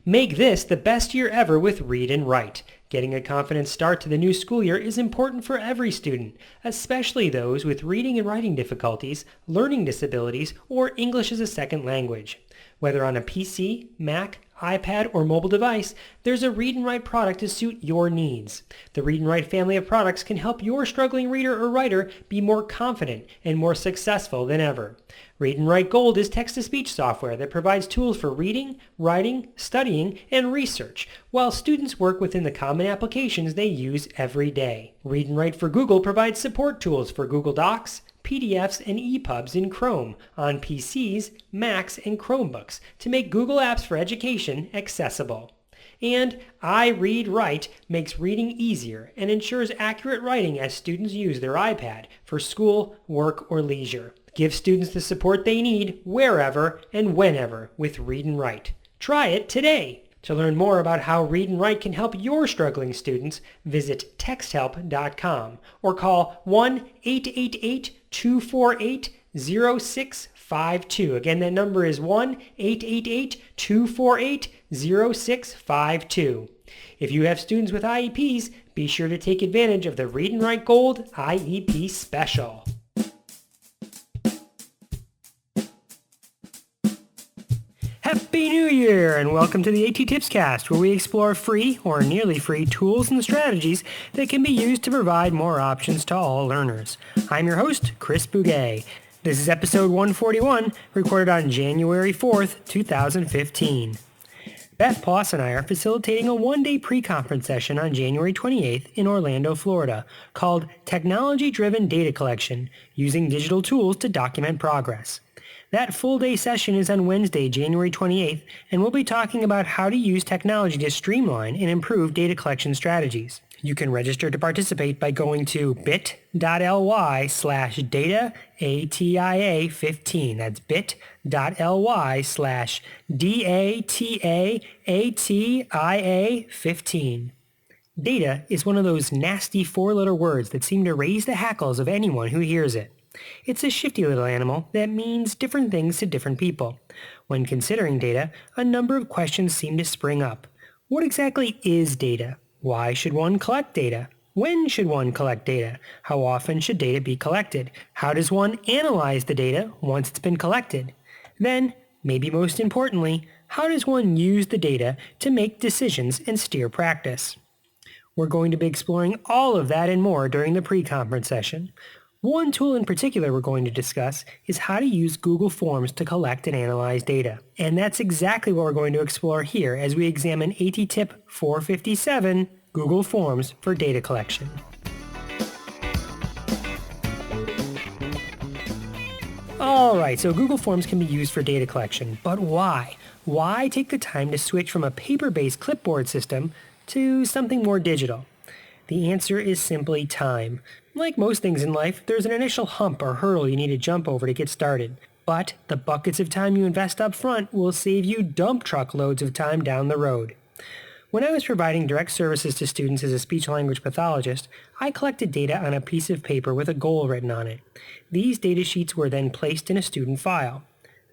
Make this the best year ever with Read and Write. Getting a confident start to the new school year is important for every student, especially those with reading and writing difficulties, learning disabilities, or English as a second language. Whether on a PC, Mac, iPad, or mobile device, there's a Read and Write product to suit your needs. The Read and Write family of products can help your struggling reader or writer be more confident and more successful than ever. Read and Write Gold is text-to-speech software that provides tools for reading, writing, studying, and research, while students work within the common applications they use every day. Read and Write for Google provides support tools for Google Docs, PDFs, and EPUBs in Chrome on PCs, Macs, and Chromebooks to make Google Apps for Education accessible. And I Read Write makes reading easier and ensures accurate writing as students use their iPad for school, work, or leisure. Give students the support they need wherever and whenever with Read and Write. Try it today. To learn more about how Read and Write can help your struggling students, visit texthelp.com or call 1-888-248-0652. Again, that number is 1-888-248-0652. If you have students with IEPs, be sure to take advantage of the Read and Write Gold IEP Special. Happy New Year, and welcome to the A.T.TIPSCAST, where we explore free or nearly free tools and strategies that can be used to provide more options to all learners. I'm your host, Chris Bouguet. This is episode 141, recorded on January 4th, 2015. Beth Ploss and I are facilitating a one-day pre-conference session on January 28th in Orlando, Florida, called Technology-Driven Data Collection, Using Digital Tools to Document Progress. That full-day session is on Wednesday, January 28th, and we'll be talking about how to use technology to streamline and improve data collection strategies. You can register to participate by going to bit.ly/data ATIA15. That's bit.ly/DATAATIA15. Data is one of those nasty four-letter words that seem to raise the hackles of anyone who hears it. It's a shifty little animal that means different things to different people. When considering data, a number of questions seem to spring up. What exactly is data? Why should one collect data? When should one collect data? How often should data be collected? How does one analyze the data once it's been collected? Then, maybe most importantly, how does one use the data to make decisions and steer practice? We're going to be exploring all of that and more during the pre-conference session. One tool in particular we're going to discuss is how to use Google Forms to collect and analyze data. And that's exactly what we're going to explore here as we examine A.T.TIP 457, Google Forms for Data Collection. Alright, so Google Forms can be used for data collection, but why? Why take the time to switch from a paper-based clipboard system to something more digital? The answer is simply time. Like most things in life, there's an initial hump or hurdle you need to jump over to get started. But the buckets of time you invest up front will save you dump truck loads of time down the road. When I was providing direct services to students as a speech-language pathologist, I collected data on a piece of paper with a goal written on it. These data sheets were then placed in a student file.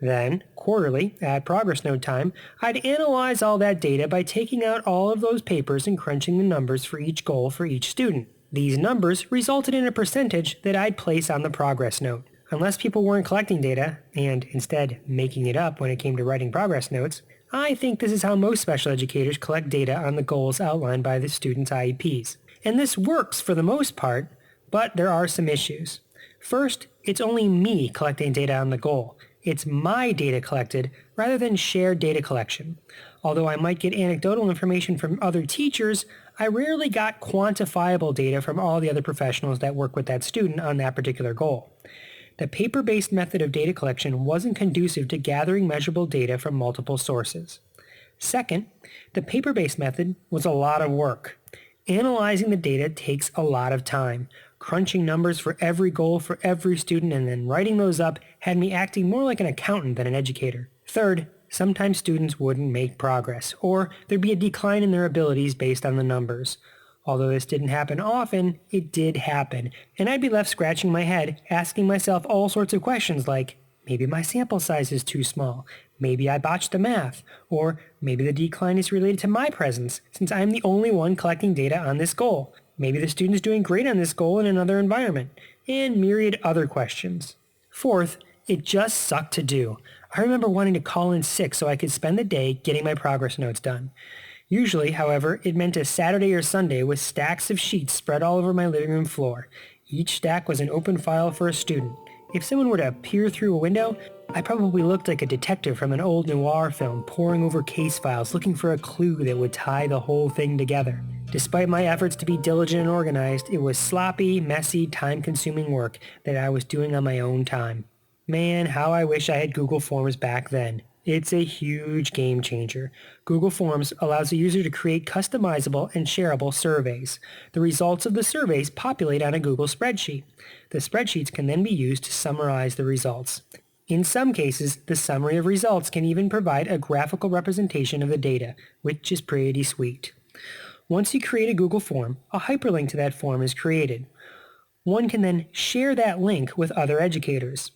Then, quarterly, at progress note time, I'd analyze all that data by taking out all of those papers and crunching the numbers for each goal for each student. These numbers resulted in a percentage that I'd place on the progress note. Unless people weren't collecting data, and instead making it up when it came to writing progress notes, I think this is how most special educators collect data on the goals outlined by the students' IEPs. And this works for the most part, but there are some issues. First, it's only me collecting data on the goal. It's my data collected rather than shared data collection. Although I might get anecdotal information from other teachers, I rarely got quantifiable data from all the other professionals that work with that student on that particular goal. The paper-based method of data collection wasn't conducive to gathering measurable data from multiple sources. Second, the paper-based method was a lot of work. Analyzing the data takes a lot of time. Crunching numbers for every goal for every student and then writing those up had me acting more like an accountant than an educator. Third, sometimes students wouldn't make progress, or there'd be a decline in their abilities based on the numbers. Although this didn't happen often, it did happen, and I'd be left scratching my head, asking myself all sorts of questions like, Maybe my sample size is too small. Maybe I botched the math. Or maybe the decline is related to my presence, since I'm the only one collecting data on this goal. Maybe the student's doing great on this goal in another environment. And myriad other questions. Fourth, it just sucked to do. I remember wanting to call in sick so I could spend the day getting my progress notes done. Usually, however, it meant a Saturday or Sunday with stacks of sheets spread all over my living room floor. Each stack was an open file for a student. If someone were to peer through a window, I probably looked like a detective from an old noir film poring over case files looking for a clue that would tie the whole thing together. Despite my efforts to be diligent and organized, it was sloppy, messy, time-consuming work that I was doing on my own time. Man, how I wish I had Google Forms back then. It's a huge game changer. Google Forms allows the user to create customizable and shareable surveys. The results of the surveys populate on a Google spreadsheet. The spreadsheets can then be used to summarize the results. In some cases, the summary of results can even provide a graphical representation of the data, which is pretty sweet. Once you create a Google form, a hyperlink to that form is created. One can then share that link with other educators.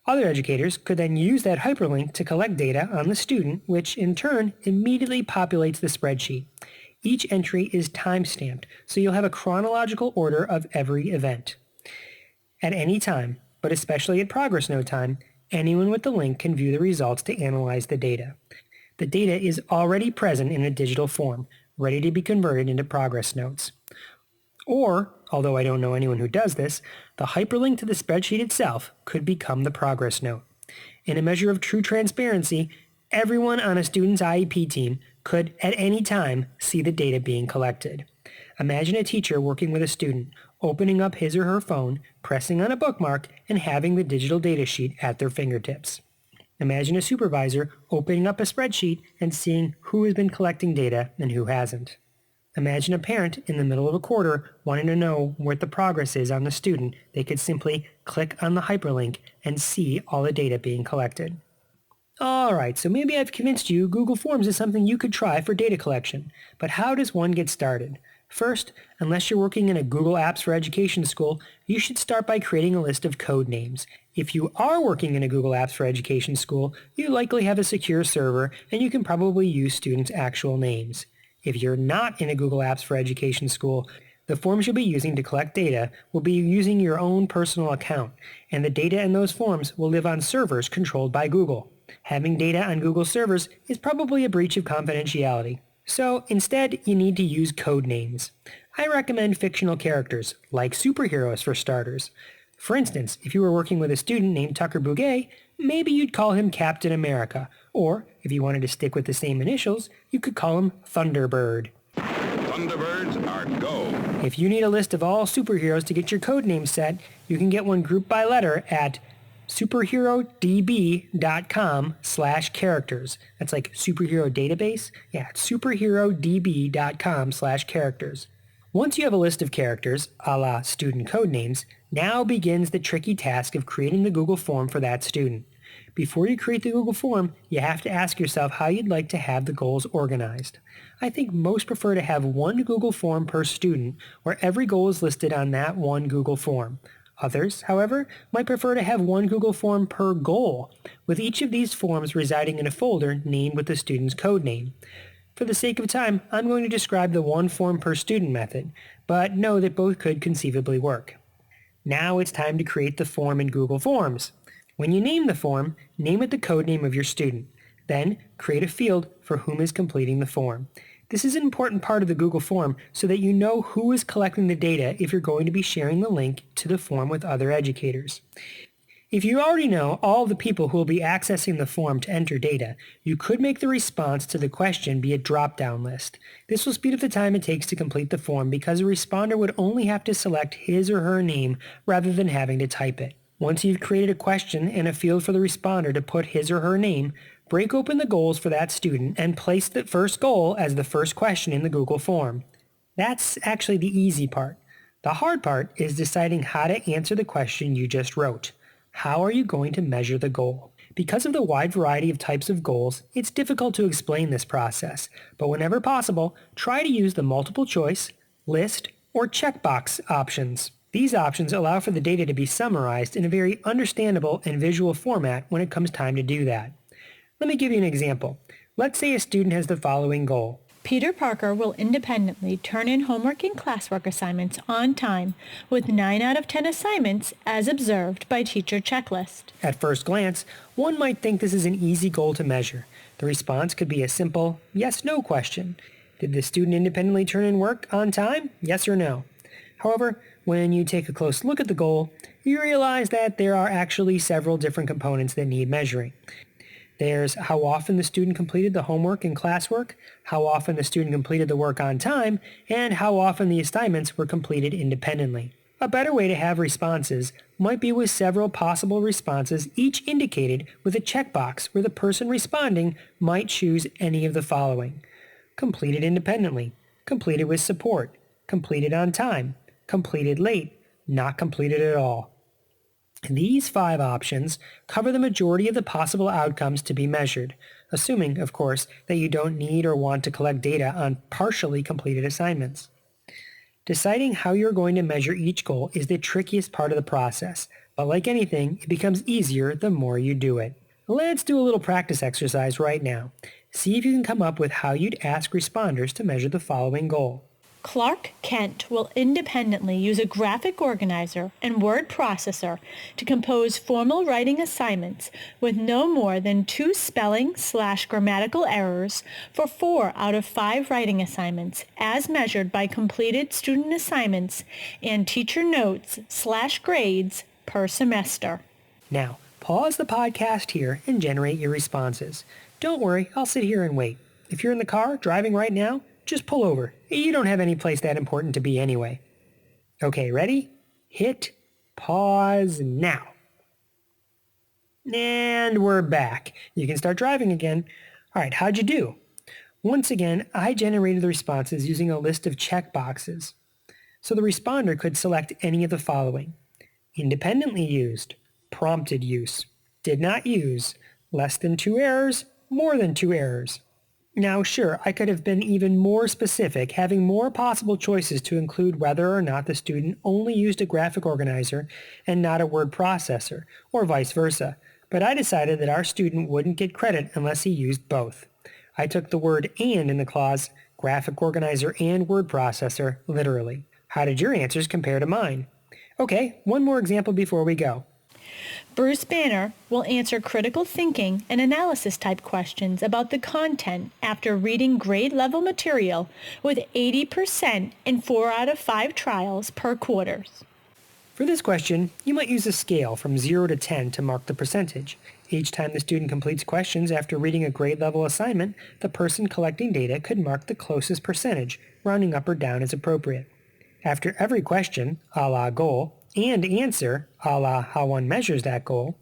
Other educators could then use that hyperlink to collect data on the student, which in turn immediately populates the spreadsheet. Each entry is time-stamped, so you'll have a chronological order of every event. At any time, but especially at progress note time, anyone with the link can view the results to analyze the data. The data is already present in a digital form, ready to be converted into progress notes. Or, although I don't know anyone who does this, the hyperlink to the spreadsheet itself could become the progress note. In a measure of true transparency, everyone on a student's IEP team could at any time see the data being collected. Imagine a teacher working with a student, opening up his or her phone, pressing on a bookmark, and having the digital data sheet at their fingertips. Imagine a supervisor opening up a spreadsheet and seeing who has been collecting data and who hasn't. Imagine a parent in the middle of a quarter wanting to know what the progress is on the student. They could simply click on the hyperlink and see all the data being collected. Alright, so maybe I've convinced you Google Forms is something you could try for data collection. But how does one get started? First, unless you're working in a Google Apps for Education school, you should start by creating a list of code names. If you are working in a Google Apps for Education school, you likely have a secure server and you can probably use students' actual names. If you're not in a Google Apps for Education school, the forms you'll be using to collect data will be using your own personal account, and the data in those forms will live on servers controlled by Google. Having data on Google servers is probably a breach of confidentiality. So instead, you need to use code names. I recommend fictional characters, like superheroes for starters. For instance, if you were working with a student named Tucker Bouguet, maybe you'd call him Captain America. Or, if you wanted to stick with the same initials, you could call him Thunderbird. Thunderbirds are go. If you need a list of all superheroes to get your code name set, you can get one grouped by letter at superherodb.com/characters. That's like superhero database? Yeah, it's superherodb.com/characters. Once you have a list of characters, a la student code names, now begins the tricky task of creating the Google form for that student. Before you create the Google form, you have to ask yourself how you'd like to have the goals organized. I think most prefer to have one Google form per student, where every goal is listed on that one Google form. Others, however, might prefer to have one Google form per goal, with each of these forms residing in a folder named with the student's code name. For the sake of time, I'm going to describe the one form per student method, but know that both could conceivably work. Now it's time to create the form in Google Forms. When you name the form, name it the code name of your student. Then, create a field for whom is completing the form. This is an important part of the Google form so that you know who is collecting the data if you're going to be sharing the link to the form with other educators. If you already know all the people who will be accessing the form to enter data, you could make the response to the question be a drop-down list. This will speed up the time it takes to complete the form because a responder would only have to select his or her name rather than having to type it. Once you've created a question and a field for the responder to put his or her name, break open the goals for that student and place the first goal as the first question in the Google form. That's actually the easy part. The hard part is deciding how to answer the question you just wrote. How are you going to measure the goal? Because of the wide variety of types of goals, it's difficult to explain this process, but whenever possible, try to use the multiple choice, list, or checkbox options. These options allow for the data to be summarized in a very understandable and visual format when it comes time to do that. Let me give you an example. Let's say a student has the following goal. Peter Parker will independently turn in homework and classwork assignments on time with 9 out of 10 assignments as observed by teacher checklist. At first glance, one might think this is an easy goal to measure. The response could be a simple yes-no question. Did the student independently turn in work on time? Yes or no? However, when you take a close look at the goal, you realize that there are actually several different components that need measuring. There's how often the student completed the homework and classwork, how often the student completed the work on time, and how often the assignments were completed independently. A better way to have responses might be with several possible responses, each indicated with a checkbox where the person responding might choose any of the following. Completed independently, completed with support, completed on time, completed late, not completed at all. These 5 options cover the majority of the possible outcomes to be measured, assuming, of course, that you don't need or want to collect data on partially completed assignments. Deciding how you're going to measure each goal is the trickiest part of the process, but like anything, it becomes easier the more you do it. Let's do a little practice exercise right now. See if you can come up with how you'd ask responders to measure the following goal. Clark Kent will independently use a graphic organizer and word processor to compose formal writing assignments with no more than 2 spelling/grammatical errors for 4 out of 5 writing assignments as measured by completed student assignments and teacher notes/grades per semester. Now, pause the podcast here and generate your responses. Don't worry, I'll sit here and wait. If you're in the car driving right now, just pull over. You don't have any place that important to be anyway. Okay, ready? Hit pause now. And we're back. You can start driving again. All right, how'd you do? Once again, I generated the responses using a list of checkboxes. So the responder could select any of the following. Independently used, prompted use, did not use, less than 2 errors, more than 2 errors. Now sure, I could have been even more specific, having more possible choices to include whether or not the student only used a graphic organizer and not a word processor, or vice versa, but I decided that our student wouldn't get credit unless he used both. I took the word "and" in the clause graphic organizer and word processor literally. How did your answers compare to mine? Okay, one more example before we go. Bruce Banner will answer critical thinking and analysis type questions about the content after reading grade level material with 80% in 4 out of 5 trials per quarters. For this question, you might use a scale from 0 to 10 to mark the percentage. Each time the student completes questions after reading a grade level assignment, the person collecting data could mark the closest percentage, rounding up or down as appropriate. After every question, a la goal, and answer, a la how one measures that goal,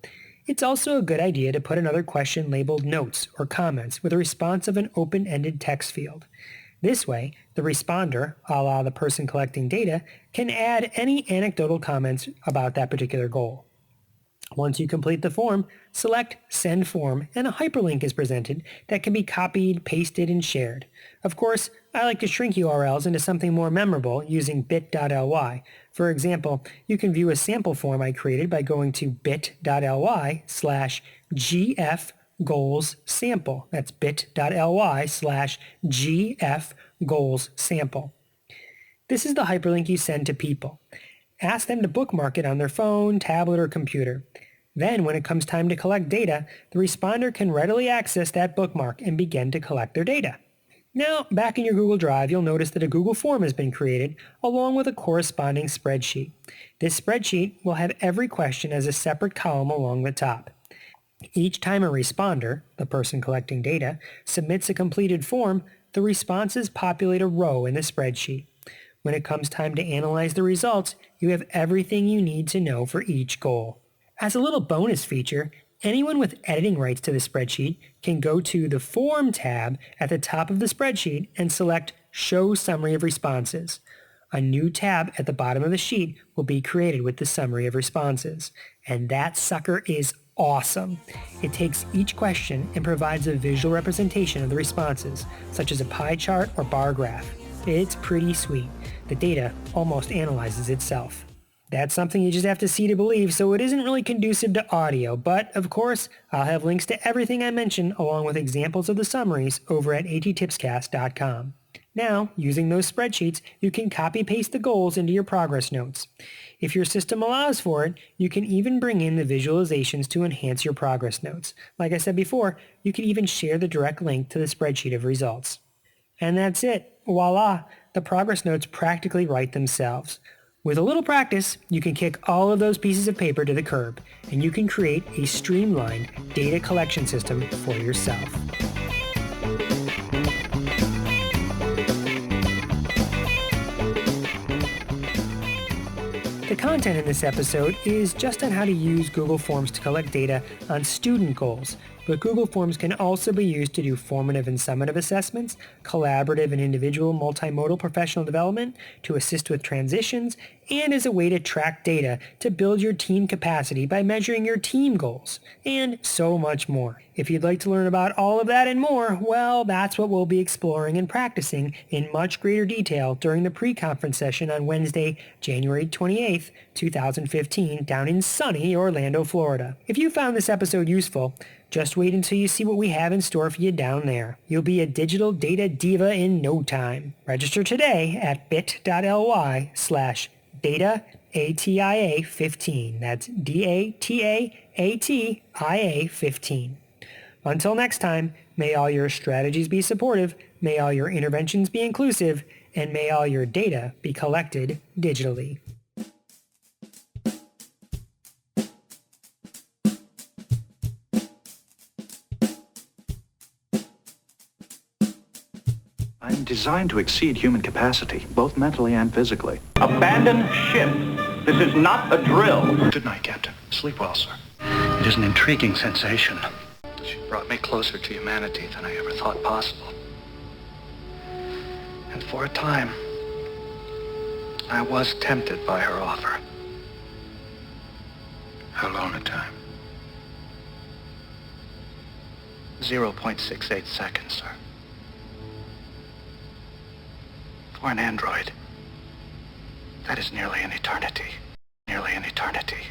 it's also a good idea to put another question labeled notes or comments with a response of an open-ended text field. This way, the responder, a la the person collecting data, can add any anecdotal comments about that particular goal. Once you complete the form, select Send Form and a hyperlink is presented that can be copied, pasted, and shared. Of course, I like to shrink URLs into something more memorable using bit.ly. For example, you can view a sample form I created by going to bit.ly/gfgoalssample. That's bit.ly/gfgoalssample. This is the hyperlink you send to people. Ask them to bookmark it on their phone, tablet, or computer. Then, when it comes time to collect data, the responder can readily access that bookmark and begin to collect their data. Now, back in your Google Drive, you'll notice that a Google form has been created along with a corresponding spreadsheet. This spreadsheet will have every question as a separate column along the top. Each time a responder, the person collecting data, submits a completed form, the responses populate a row in the spreadsheet. When it comes time to analyze the results, you have everything you need to know for each goal. As a little bonus feature, anyone with editing rights to the spreadsheet can go to the Form tab at the top of the spreadsheet and select Show Summary of Responses. A new tab at the bottom of the sheet will be created with the summary of responses. And that sucker is awesome. It takes each question and provides a visual representation of the responses, such as a pie chart or bar graph. It's pretty sweet. The data almost analyzes itself. That's something you just have to see to believe, so it isn't really conducive to audio, but of course, I'll have links to everything I mentioned along with examples of the summaries over at A.T.TIPSCAST.com. Now, using those spreadsheets, you can copy-paste the goals into your progress notes. If your system allows for it, you can even bring in the visualizations to enhance your progress notes. Like I said before, you can even share the direct link to the spreadsheet of results. And that's it. Voila! The progress notes practically write themselves. With a little practice, you can kick all of those pieces of paper to the curb, and you can create a streamlined data collection system for yourself. The content in this episode is just on how to use Google Forms to collect data on student goals, but Google Forms can also be used to do formative and summative assessments, collaborative and individual multimodal professional development, to assist with transitions, and as a way to track data to build your team capacity by measuring your team goals, and so much more. If you'd like to learn about all of that and more, well, that's what we'll be exploring and practicing in much greater detail during the pre-conference session on Wednesday, January 28th, 2015, down in sunny Orlando, Florida. If you found this episode useful, just wait until you see what we have in store for you down there. You'll be a digital data diva in no time. Register today at bit.ly/data ATIA15. That's DATAATIA15. Until next time, may all your strategies be supportive, may all your interventions be inclusive, and may all your data be collected digitally. I'm designed to exceed human capacity, both mentally and physically. Abandon ship. This is not a drill. Good night, Captain. Sleep well, sir. It is an intriguing sensation. She brought me closer to humanity than I ever thought possible. And for a time, I was tempted by her offer. How long a time? 0.68 seconds, sir. For an android, that is nearly an eternity. Nearly an eternity.